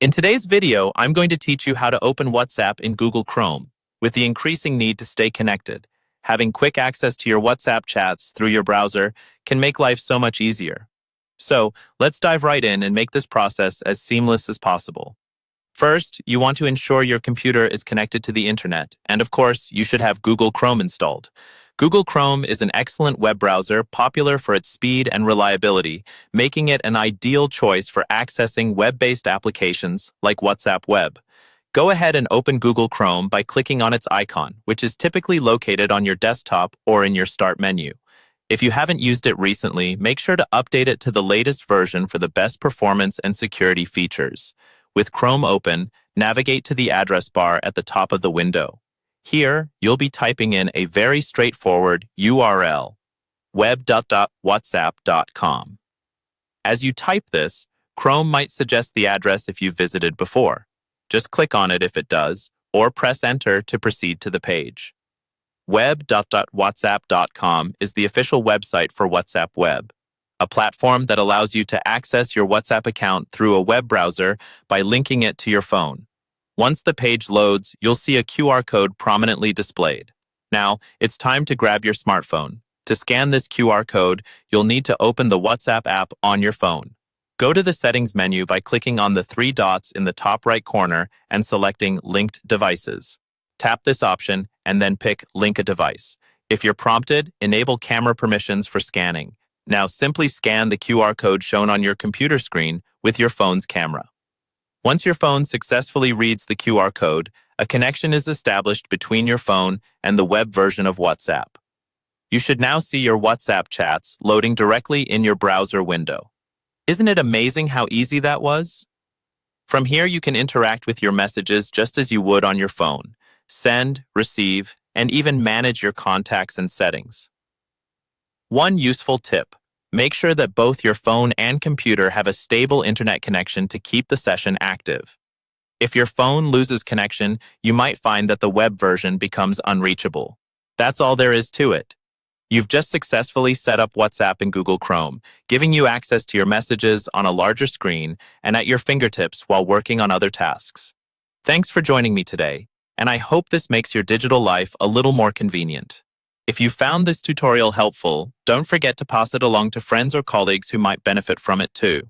In today's video, I'm going to teach you how to open WhatsApp in Google Chrome. With the increasing need to stay connected, having quick access to your WhatsApp chats through your browser can make life so much easier. So, let's dive right in and make this process as seamless as possible. First, you want to ensure your computer is connected to the internet, and of course, you should have Google Chrome installed. Google Chrome is an excellent web browser popular for its speed and reliability, making it an ideal choice for accessing web-based applications like WhatsApp Web. Go ahead and open Google Chrome by clicking on its icon, which is typically located on your desktop or in your Start menu. If you haven't used it recently, make sure to update it to the latest version for the best performance and security features. With Chrome open, navigate to the address bar at the top of the window. Here, you'll be typing in a very straightforward URL, web.whatsapp.com. As you type this, Chrome might suggest the address if you've visited before. Just click on it if it does, or press Enter to proceed to the page. Web.whatsapp.com is the official website for WhatsApp Web, a platform that allows you to access your WhatsApp account through a web browser by linking it to your phone. Once the page loads, you'll see a QR code prominently displayed. Now, it's time to grab your smartphone. To scan this QR code, you'll need to open the WhatsApp app on your phone. Go to the Settings menu by clicking on the three dots in the top right corner and selecting Linked Devices. Tap this option and then pick Link a Device. If you're prompted, enable camera permissions for scanning. Now simply scan the QR code shown on your computer screen with your phone's camera. Once your phone successfully reads the QR code, a connection is established between your phone and the web version of WhatsApp. You should now see your WhatsApp chats loading directly in your browser window. Isn't it amazing how easy that was? From here, you can interact with your messages just as you would on your phone. Send, receive, and even manage your contacts and settings. One useful tip: make sure that both your phone and computer have a stable internet connection to keep the session active. If your phone loses connection, you might find that the web version becomes unreachable. That's all there is to it. You've just successfully set up WhatsApp in Google Chrome, giving you access to your messages on a larger screen and at your fingertips while working on other tasks. Thanks for joining me today, and I hope this makes your digital life a little more convenient. If you found this tutorial helpful, don't forget to pass it along to friends or colleagues who might benefit from it too.